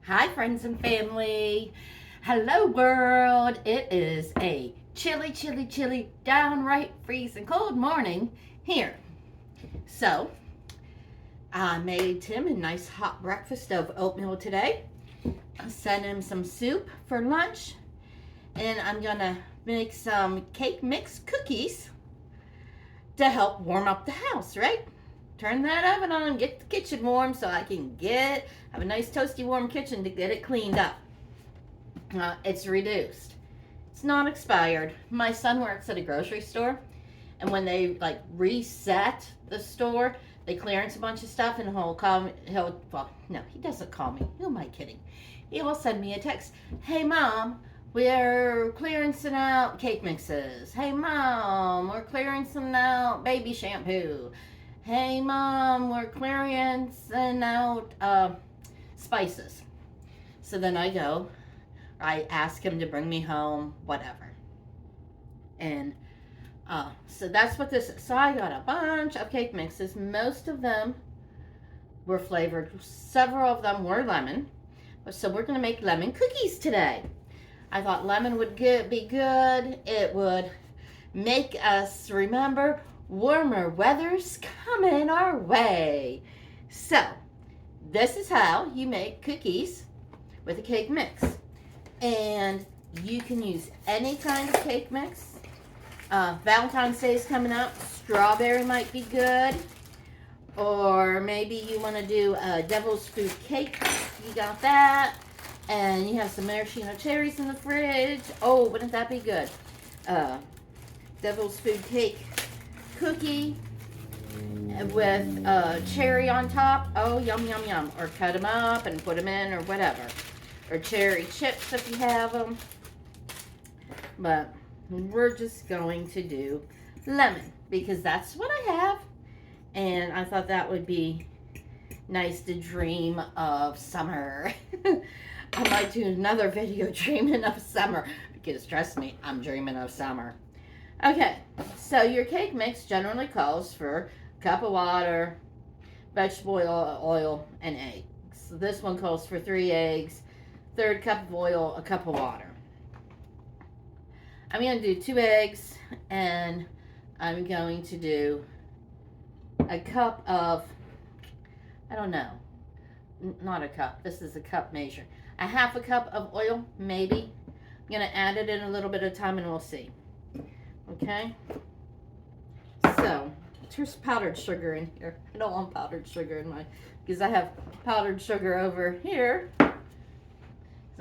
Hi, friends and family. Hello, world. It is a chilly, downright freezing cold morning here. So, I made Tim a nice hot breakfast of oatmeal today. I sent him some soup for lunch, and I'm gonna make some cake mix cookies to help warm up the house, right? Turn that oven on, get the kitchen warm so I can have a nice toasty warm kitchen to get it cleaned up. It's reduced. It's not expired. My son works at a grocery store, and when they reset the store, they clearance a bunch of stuff, and he doesn't call me. Who am I kidding? He will send me a text. Hey, Mom, we're clearancing out cake mixes. Hey, Mom, we're clearancing out baby shampoo. Hey, Mom, we're clearancing out spices. So then I ask him to bring me home whatever. And so that's what this is. So I got a bunch of cake mixes. Most of them were flavored. Several of them were lemon. So we're going to make lemon cookies today. I thought lemon would be good. It would make us remember warmer weather's coming our way. So this is how you make cookies with a cake mix. And you can use any kind of cake mix. Valentine's Day is coming up. Strawberry might be good. Or maybe you want to do a devil's food cake. You got that. And you have some maraschino cherries in the fridge. Oh, wouldn't that be good? Devil's food cake cookie with cherry on top. Oh, yum, yum, yum. Or cut them up and put them in or whatever. Or cherry chips if you have them. But we're just going to do lemon because that's what I have. And I thought that would be nice to dream of summer. I might do another video dreaming of summer because trust me, I'm dreaming of summer. Okay, so your cake mix generally calls for a cup of water, vegetable oil, and eggs. So this one calls for 3 eggs, third cup of oil, a cup of water. I'm going to do 2 eggs, and I'm going to do a cup of, I don't know, not a cup, this is a cup measure. A half a cup of oil, maybe. I'm going to add it in a little bit of time and we'll see. Okay? So, there's powdered sugar in here. I don't want powdered sugar in because I have powdered sugar over here. So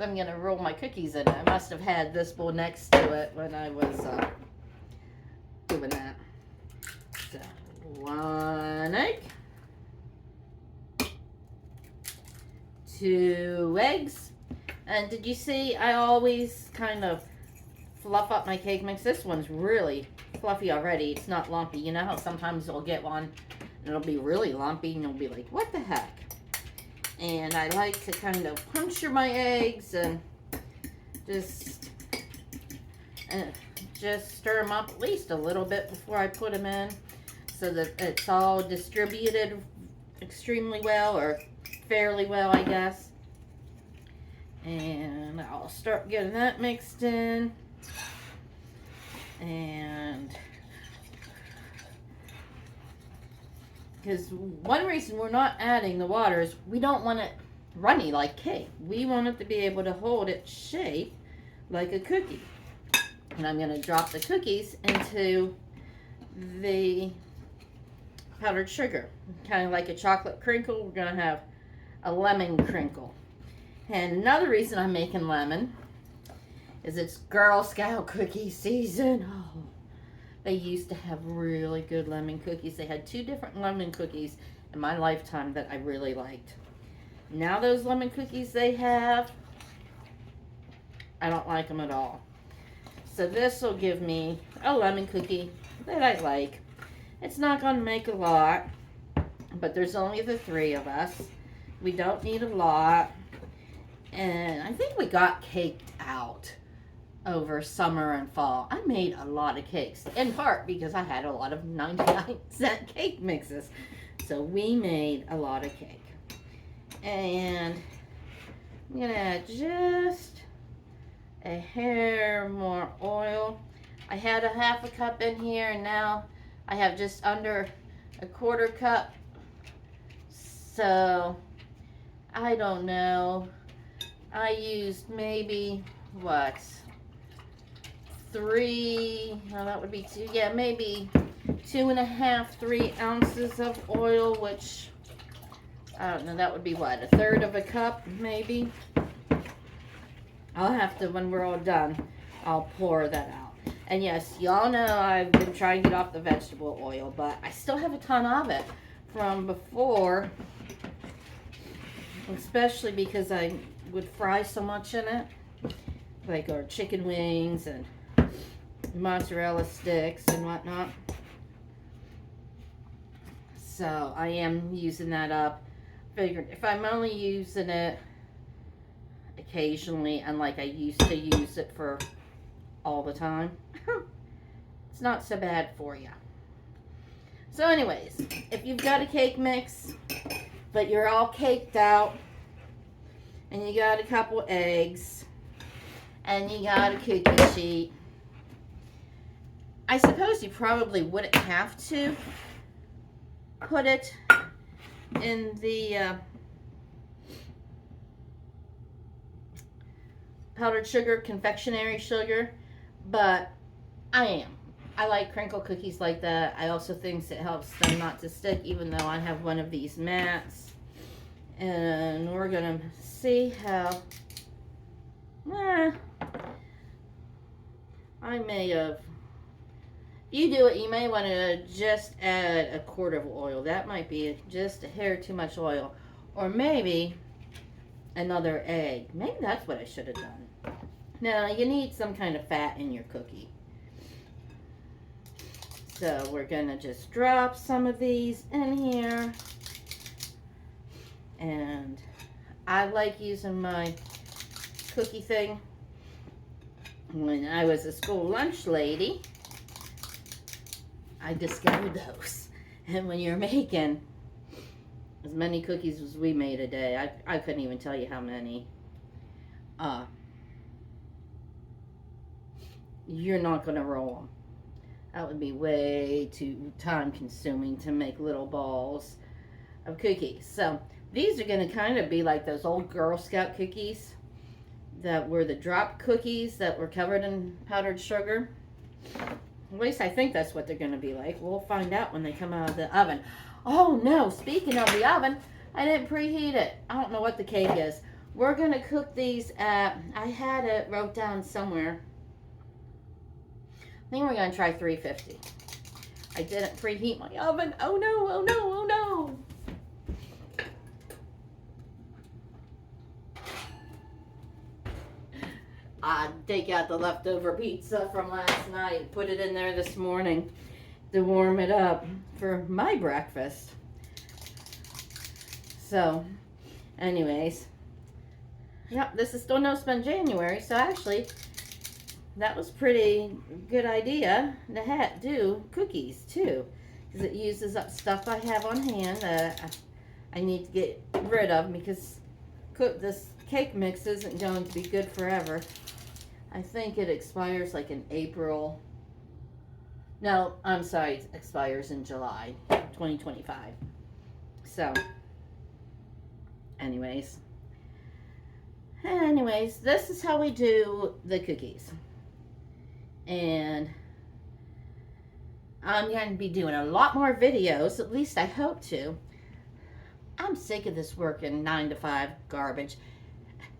I'm going to roll my cookies in it. I must have had this bowl next to it when I was doing that. So, 1 egg. 2 eggs. And did you see I always kind of fluff up my cake mix? This one's really fluffy already. It's not lumpy. You know how sometimes you'll get one and it'll be really lumpy and you'll be like, what the heck? And I like to kind of puncture my eggs and just stir them up at least a little bit before I put them in so that it's all distributed extremely well, or fairly well, I guess. And I'll start getting that mixed in. And because one reason we're not adding the water is we don't want it runny like cake. We want it to be able to hold its shape like a cookie. And I'm going to drop the cookies into the powdered sugar. Kind of like a chocolate crinkle, we're going to have a lemon crinkle. And another reason I'm making lemon is it's Girl Scout cookie season. Oh, they used to have really good lemon cookies. They had 2 different lemon cookies in my lifetime that I really liked. Now those lemon cookies they have, I don't like them at all. So this will give me a lemon cookie that I like. It's not going to make a lot, but there's only the 3 of us. We don't need a lot. And I think we got cake out over summer and fall. I made a lot of cakes, in part because I had a lot of 99-cent cake mixes. So we made a lot of cake. And I'm gonna add just a hair more oil. I had a half a cup in here, and now I have just under a quarter cup. So I don't know. I used maybe what, that would be two. Yeah, maybe 2.5, 3 ounces of oil, which I don't know. That would be what, a third of a cup, maybe. I'll have to, when we're all done, I'll pour that out. And yes, y'all know I've been trying to get off the vegetable oil, but I still have a ton of it from before, especially because I would fry so much in it, like our chicken wings and mozzarella sticks and whatnot. So I am using that up. Figured if I'm only using it occasionally, unlike I used to use it for all the time, it's not so bad for you. So anyways, if you've got a cake mix, but you're all caked out, and you got a couple eggs, and you got a cookie sheet, I suppose you probably wouldn't have to put it in the powdered sugar, confectionery sugar, but I like crinkle cookies like that. I also think it helps them not to stick, even though I have one of these mats. And we're gonna see how, I may have, if you do it, you may want to just add a quart of oil. That might be just a hair too much oil. Or maybe another egg. Maybe that's what I should have done. Now, you need some kind of fat in your cookie. So we're going to just drop some of these in here. And I like using my cookie thing. When I was a school lunch lady, I discovered those. And when you're making as many cookies as we made a day, I couldn't even tell you how many. You're not going to roll them. That would be way too time consuming to make little balls of cookies. So these are going to kind of be like those old Girl Scout cookies that were the drop cookies that were covered in powdered sugar. At least I think that's what they're going to be like. We'll find out when they come out of the oven. Oh no, speaking of the oven, I didn't preheat it. I don't know what the cake is. We're going to cook these at, I had it wrote down somewhere. I think we're going to try 350. I didn't preheat my oven. Oh no, oh no, oh no. I take out the leftover pizza from last night, put it in there this morning to warm it up for my breakfast. So, anyways, yeah, this is still no spend January, so actually, that was pretty good idea to do cookies too, because it uses up stuff I have on hand that I need to get rid of, because this cake mix isn't going to be good forever. I think it expires like in April. No, I'm sorry, it expires in July 2025. So, anyways, this is how we do the cookies. And I'm going to be doing a lot more videos, at least I hope to. I'm sick of this working 9 to 5 garbage.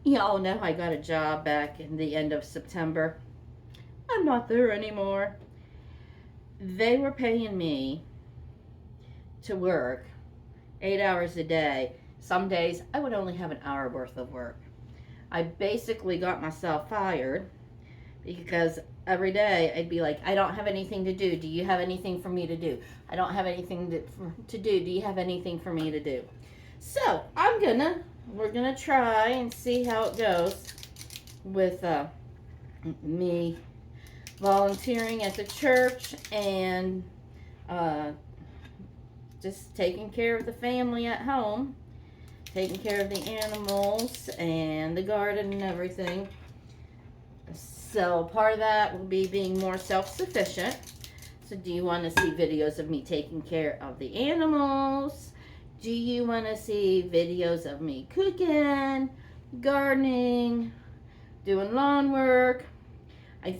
Y'all know I got a job back in the end of September. I'm not there anymore. They were paying me to work 8 hours a day. Some days I would only have an hour worth of work. I basically got myself fired because every day I'd be like, I don't have anything to do. Do you have anything for me to do? I don't have anything to do. Do you have anything for me to do? So we're gonna try and see how it goes with me volunteering at the church and just taking care of the family at home, taking care of the animals and the garden and everything. So part of that will be being more self-sufficient. So do you want to see videos of me taking care of the animals? Do you want to see videos of me cooking, gardening, doing lawn work? I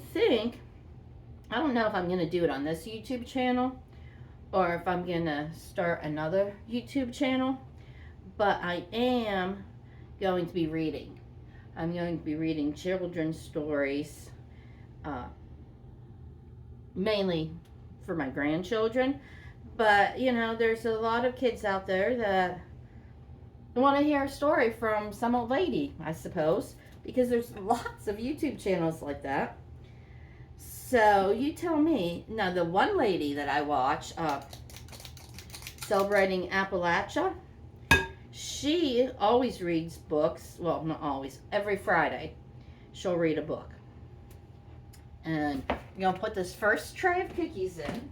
don't know if I'm going to do it on this YouTube channel or if I'm going to start another YouTube channel, but I am going to be reading. I'm going to be reading children's stories, mainly for my grandchildren. But, you know, there's a lot of kids out there that want to hear a story from some old lady, I suppose, because there's lots of YouTube channels like that. So you tell me. Now, the one lady that I watch, celebrating Appalachia, she always reads books. Well, not always. Every Friday, she'll read a book. And I'm going to put this first tray of cookies in.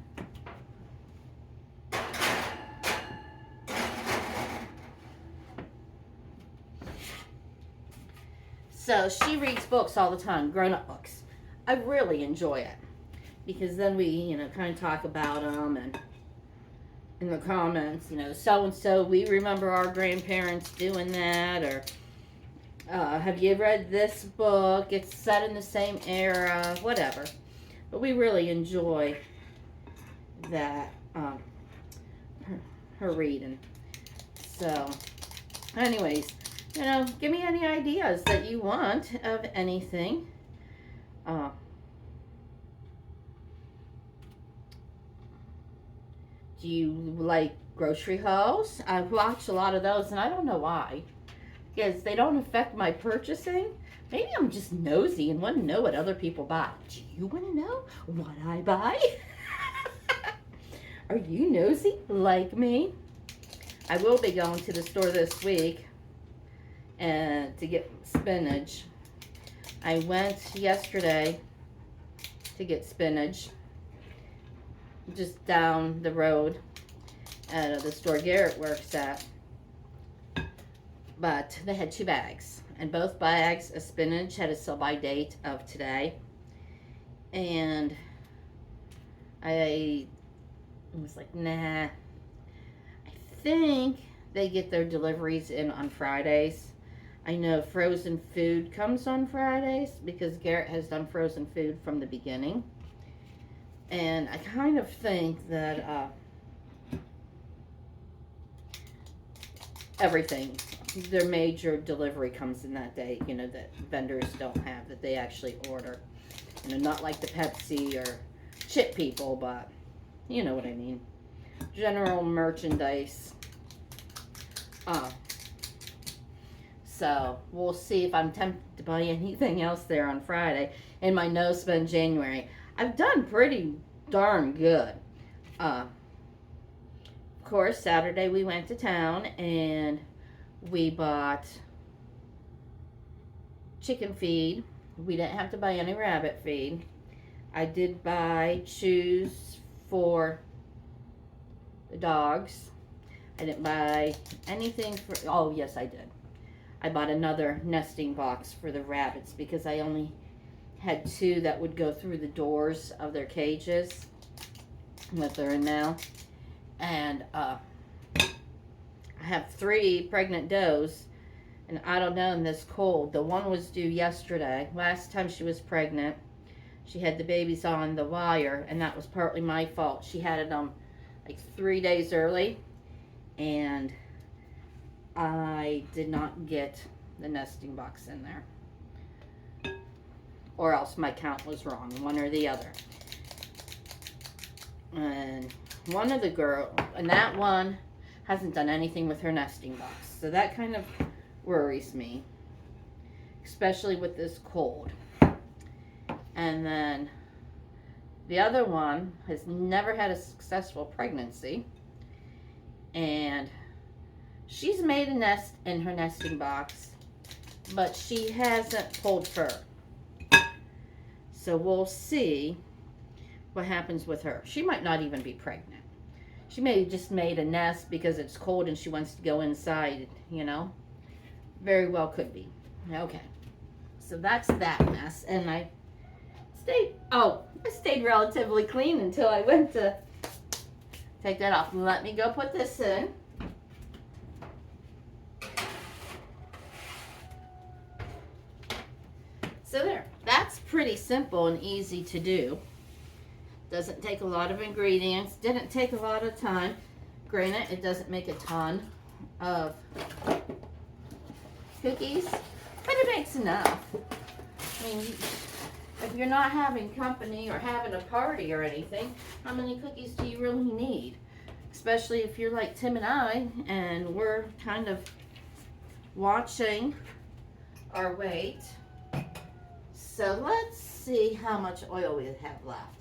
So she reads books all the time, grown-up books. I really enjoy it because then we, you know, kind of talk about them, and in the comments, you know, so-and-so, we remember our grandparents doing that, or have you read this book? It's set in the same era, whatever. But we really enjoy that, her reading. So, anyways, you know, give me any ideas that you want of anything. Do you like grocery hauls? I watch a lot of those, and I don't know why. Because they don't affect my purchasing. Maybe I'm just nosy and want to know what other people buy. Do you want to know what I buy? Are you nosy like me? I will be going to the store this week and to get spinach. I went yesterday to get spinach just down the road at the store Garrett works at. But they had 2 bags, and both bags of spinach had a sell-by date of today. And I was like, nah. I think they get their deliveries in on Fridays. I know frozen food comes on Fridays because Garrett has done frozen food from the beginning. And I kind of think that everything, their major delivery comes in that day, you know, that vendors don't have, that they actually order. You know, not like the Pepsi or chip people, but you know what I mean. General merchandise. So we'll see if I'm tempted to buy anything else there on Friday in my no spend January. I've done pretty darn good. Of course, Saturday we went to town and we bought chicken feed. We didn't have to buy any rabbit feed. I did buy chews for the dogs. I didn't buy anything for, oh yes I did. I bought another nesting box for the rabbits because I only had 2 that would go through the doors of their cages that they're in now. And I have 3 pregnant does, and I don't know, in this cold, the one was due yesterday. Last time she was pregnant, she had the babies on the wire, and that was partly my fault. She had it like 3 days early, and I did not get the nesting box in there. Or else my count was wrong, one or the other. And one of the girls, and that one hasn't done anything with her nesting box. So that kind of worries me, especially with this cold. And then the other one has never had a successful pregnancy. And she's made a nest in her nesting box, but she hasn't pulled fur. So we'll see what happens with her. She might not even be pregnant. She may have just made a nest because it's cold and she wants to go inside, you know. Very well could be. Okay. So that's that mess. And I stayed relatively clean until I went to take that off. Let me go put this in. So there. That's pretty simple and easy to do. Doesn't take a lot of ingredients. Didn't take a lot of time. Granted, it doesn't make a ton of cookies, but it makes enough. I mean, if you're not having company or having a party or anything, how many cookies do you really need? Especially if you're like Tim and I, and we're kind of watching our weight. So let's see how much oil we have left.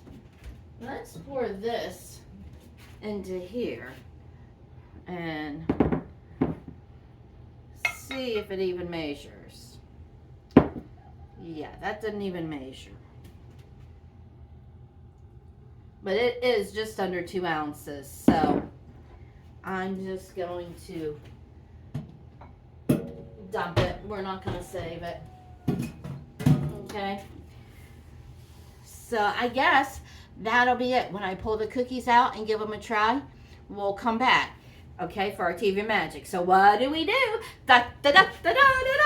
Let's pour this into here and see if it even measures. Yeah, that didn't even measure. But it is just under 2 ounces, so I'm just going to dump it. We're not going to save it. Okay. So I guess that'll be it. When I pull the cookies out and give them a try, we'll come back, okay, for our TV magic. So what do we do? Da da da da da da da.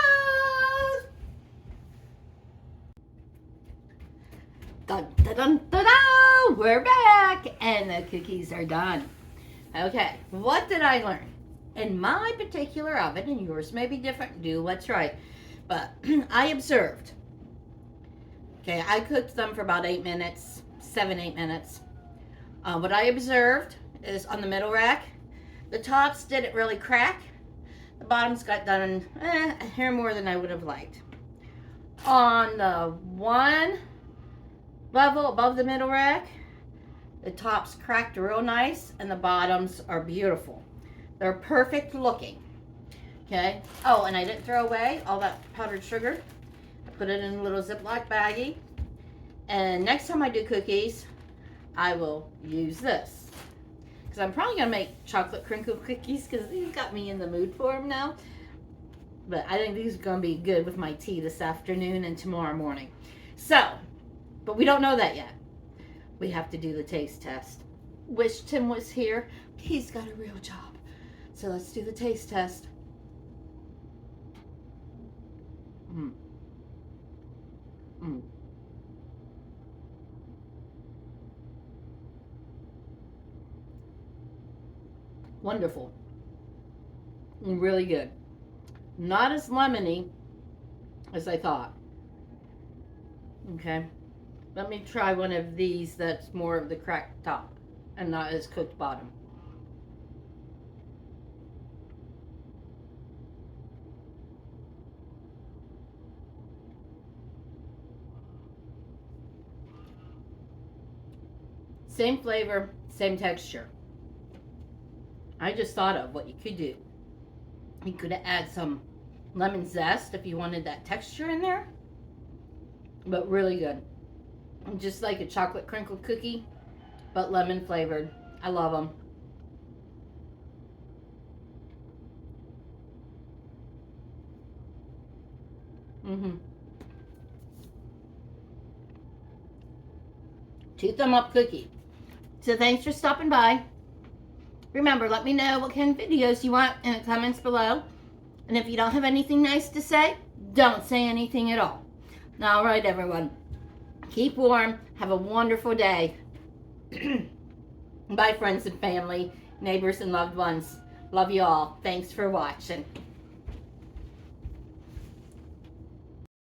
Dun, dun, dun, dun, dun. We're back, and the cookies are done. Okay, what did I learn? In my particular oven, and yours may be different, do what's right, but I observed. Okay, I cooked them for about 8 minutes, 7-8 minutes. What I observed is on the middle rack, the tops didn't really crack. The bottoms got done a hair more than I would have liked. On the one level above the middle rack, the tops cracked real nice and the bottoms are beautiful. They're perfect looking. Okay. Oh, and I didn't throw away all that powdered sugar. I put it in a little Ziploc baggie. And next time I do cookies, I will use this. Because I'm probably going to make chocolate crinkle cookies because these got me in the mood for them now. But I think these are going to be good with my tea this afternoon and tomorrow morning. So, but we don't know that yet. We have to do the taste test. Wish Tim was here. He's got a real job. So let's do the taste test. Wonderful. Really good. Not as lemony as I thought. Okay. Let me try one of these that's more of the cracked top and not as cooked bottom. Same flavor, same texture. I just thought of what you could do. You could add some lemon zest if you wanted that texture in there. But really good. Just like a chocolate crinkle cookie, but lemon flavored. I love them. Two thumb up cookie. So thanks for stopping by. Remember, let me know what kind of videos you want in the comments below. And if you don't have anything nice to say, don't say anything at all. All right, everyone. Keep warm. Have a wonderful day. Bye, friends and family, neighbors and loved ones. Love you all. Thanks for watching.